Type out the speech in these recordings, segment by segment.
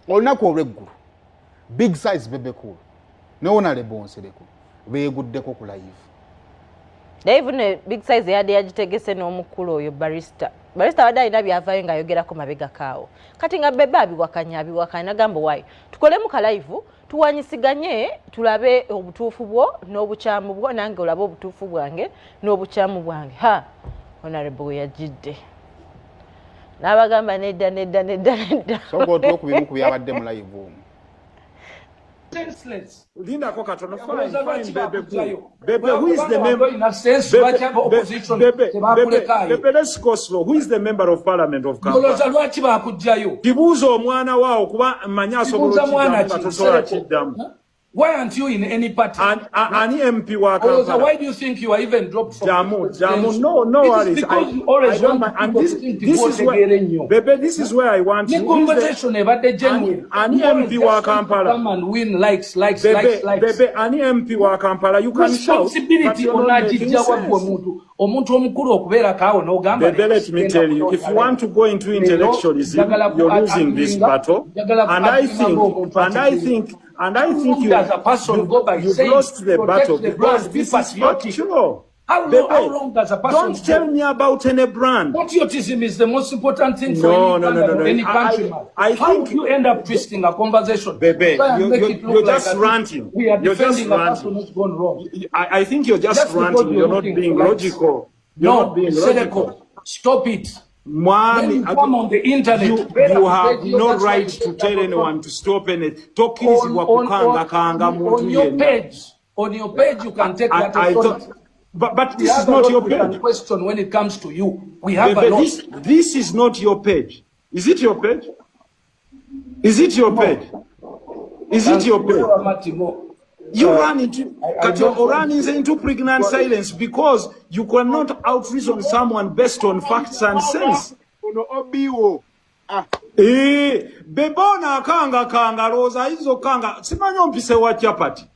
olunaku olw'eggulu big size Bebe Cool ne Honorable Nsereko beeguddeko ku live. Live ne big size yadde yagitegese n'omukulu oyo barista wadde alina byavaayo ng'ayogerako mabega kaawo kati nga Bebe abiwakanya nagamba wayi tukolemu ka live tuwanyisiganye tulabe obutuufu bwo n'obukyamu bwo nange olabe obutuufu bwange n'obukyamu bwange Honorable yajidde n'abagamba nedda sogo okubimu ku byabadde mu live omwo senseless. Linda Kokatono, fine, Bebe Cool. Bebe, who is the member? Bebe, let's go slow. Who is the member of parliament of Kampala? Kibuzo mwana wao kuba manyaso Why aren't you in any party? Ani MP wa Kampala. Why do you think you are even dropped from Jamu, no worries. Because you always want this is where, Bebe, this is where I want you. The conversation about the genuine. Ani MP wa Kampala. Come and win likes. Bebe, Ani MP wa Kampala. You can shout. Responsibility omuntu omukuru okubeera kaawo n'ogamba. Bebe, let me tell you, if you want to go into intellectualism, you're losing this battle. And I think you as a person go by you've saying, lost the battle because this is not true. How long does a person don't tell me about any brand. Patriotism is the most important thing for No. any country. I think you end up twisting a conversation. Bebe, you're just ranting. You're just ranting. Gone wrong. I think you're just ranting. You're not being logical. No, stop it. Mommy, come on the internet. You have no right to tell anyone to stop anything. Talking is on your page, you can take that. But this is not your page. Question when it comes to you. We have a lot. This is not your page. Is it your page? Is it your page? Is it your page? You run into pregnant silence because you cannot out-reason someone based on facts and sense. Bebona kanga roza hizo kanga simanyo mpise wa chapati.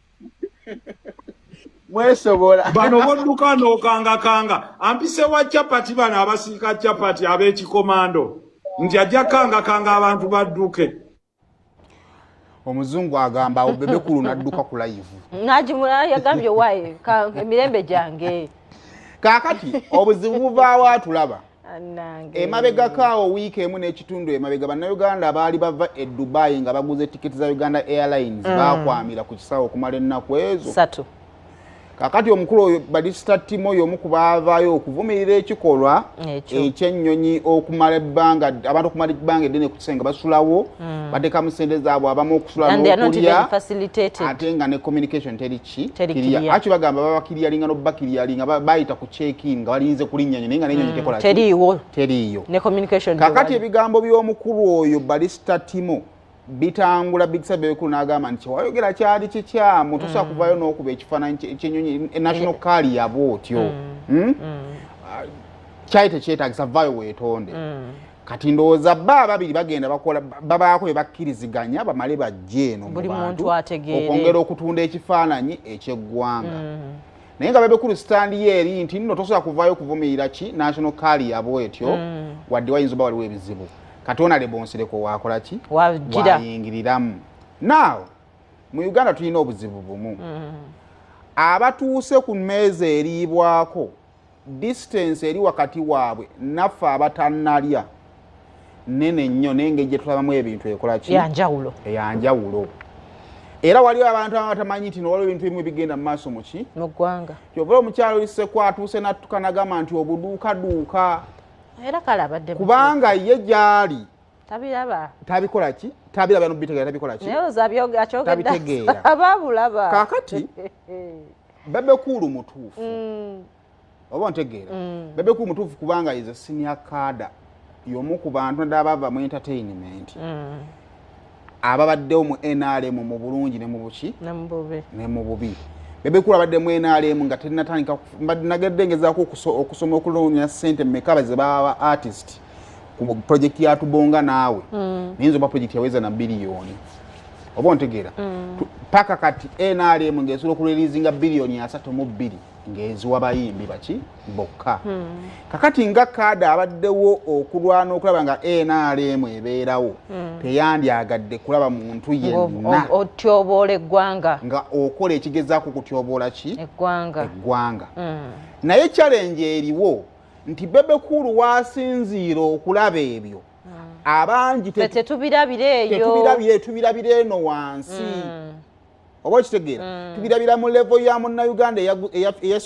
Mwesobola. Bano boduka no kanga ampise wa chapati bana abasika chapati abechi komando. Njaja kanga abantu baduke. Omuzungu agamba Bebe Cool nadduka ku live. Najimula yagambye wayi ka emirembe jange. Kakati obuzibu buvaawo atulaba. Anange. Emabega kaawo wiiki emu n'ekitundu emabega bannayuganda baali bava e Dubai nga baguze tiketi za Uganda Airlines baakwamira ku kisawo okumala ennaku ezo. 3. Kakati omukulu oyo Balista Timo y'omu ku baavaayo okuvumirira ekikolwa ekyennyonyi okumala ebbanga abantu okumala ebbanga eddene ku kisenga basulawo batekamu ssente zaabwe abamu okusula n'okulya ate nga ne communication teriya aki bagamba babakiryalinga n'obakiryalinga bayita ku check-in nga balinze kulinnya naye nga n'ennyonyi tekola teriiyo ne communication. Kakati ebigambo by'omukulu oyo Balista Timo bitangula Big Sabe Bebe Cool n'agamba nti wayogera kyali kikyamu tosobola kuvaayo n'okuba ekifaananyi ekyenyonyi national car yabo otyo kyali tekyetaagisa vaayo weetonde kati ndowooza babiri bagenda bakola babaako bye bakkiriziganya bamale bajje eno mu bantu okwongera okutunda ekifaananyi ekyeggwanga naye nga Bebe Cool standi ye eri nti nno tosobola kuvaayo okuvumirira ki national car yabo etyo wadde wayinza oba waliwo ebizibu Katona le Nsereko wakola ki wayingiriramu. Now mu Uganda tulina obuzibu bumu abatuuse ku mmeeza eriibwako distance eri wakati waabwe naffe abatannalya nene nnyo n'engeri gye tulabamu ebintu ekola ki eyanjawulo era waliwo abantu abatamanyi nti waliwo ebintu ebimu ebigenda mu maaso mu ki mu ggwanga kyova omukyalo Liseko atuuse n'attuka n'agamba nti obuduukaduuka era kale abadde kubanga ye gyali tabikola ki tabiraba n'obitegeera tabikola ki tabitegeera ababulaba kakati Bebe Cool mutuufu oba ntegeera Bebe Cool mutuufu kubanga is a senior cadre y'omu ku bantu naddala bava mu entertainment ababaddewo mu NRM mu bulungi ne mu buki ne mu bubi Bebe Cool abadde mu NRM nga terinatandika nagedde ngezaako okusoma okuloonya ssente mmeka baze baba artist ku project ya Tubonga naawe niyinza oba project yaweza na biliyoni oba ontegeera paka kati NRM ng'esobola okulirizinga biliyoni 32 ng'eziwa bayimbi baki bokka kakati nga kaada abaddewo okulwana okulaba nga NRM ebeerawo teyandyagadde kulaba muntu yenna otyoboola eggwanga nga okola ekigezaako kutyoboola ki eggwanga naye challenge eriwo nti Bebe Cool wasinziira okulaba ebyo abangi tetubirabira eno wansi oba kitegeera tubirabira mu level ya Munnayuganda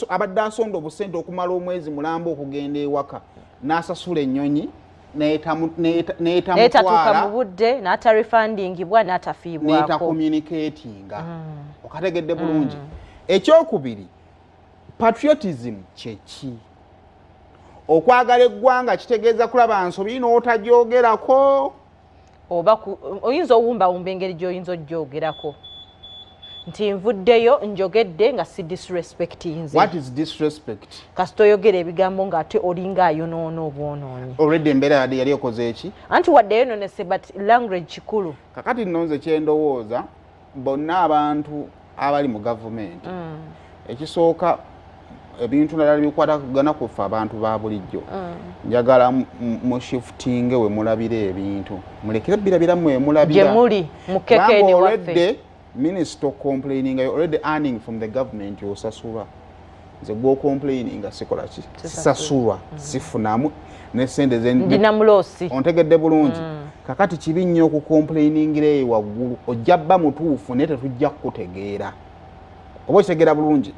abadde asonda obusente okumala omwezi mulamba okugenda ewaka n'asasula ennyonyi n'etatuuka mu budde n'atarefundingibwa n'atafiibwako n'etacommunicatinga okategedde bulungi ekyokubiri patriotism kyeki okwagala eggwanga kitegeeza kulaba nsobi n'otajoogerako oba oyinza owumbawumba engeri gy'oyinza ogyogerako nti nvuddeyo njogedde nga si disrespectinze. What is disrespect? Kasita oyogera ebigambo ng'ate olinga ayonoona obwonoonyi. Already embeera yali ekoze eki? Anti wadde yonoonese but language kikulu. Kakati nonze kyendowooza bonna abantu abali mu gavumenti ekisooka ebintu nalala bikwatagana kufa abantu ba bulijjo njagala mu shifting we mulabira ebintu mulekere birabira mwe mulabira je muli mukekeni waffe minister complaining you already earning from the government yosasula nze go complaining asikola ki sasulwa sifunamu ne sende zen ndinamulosi ontegedde bulungi kakati kibi nnyo ku complaining waggulu ojjabba mutuufu ne tetujja kutegeera oba kitegeera bulungi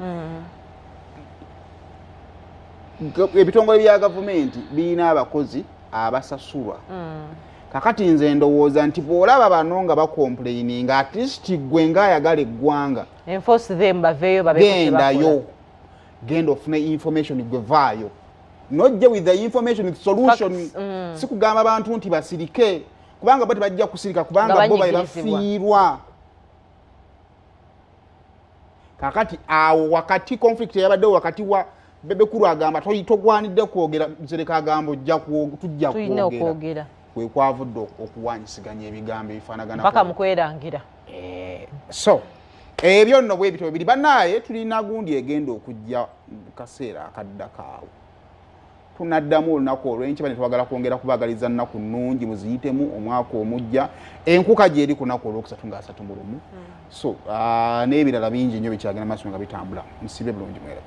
ebitongole bya gavumenti birina abakozi abasasulwa kakati nze ndowooza nti bw'olaba bano nga bakomplaininga at least gwe ng'ayagala eggwanga enforce them baveeyo gendayo genda ofune information gwe vaayo nojje with the information with solution si kugamba abantu nti basirike kubanga bo tebajja kusirika kubanga bo bafiirwa kakati awo wakati conflict yabaddewo wakati wa Bebe Cool agamba togwanidde kwogera Mzereka agamba tujja kwogera kwe kwavudde okuwanyisiganya ebigambo ebifaanagana mpaka mukwerangira so ebyo nno bwe bityo biri bannaye tulina gundi egenda okujja kaseera akaddakaawo tunaddamu olunaku olw'enkya bane twagala kwongera kubagaliza nnaku nnungi muziyitemu omwaka omujja enkuka gyeri ku nnaku olwokusatu nga 3 so n'ebirala bingi nnyo bikyagenda maaso nga bitambula musibe bulungi mwera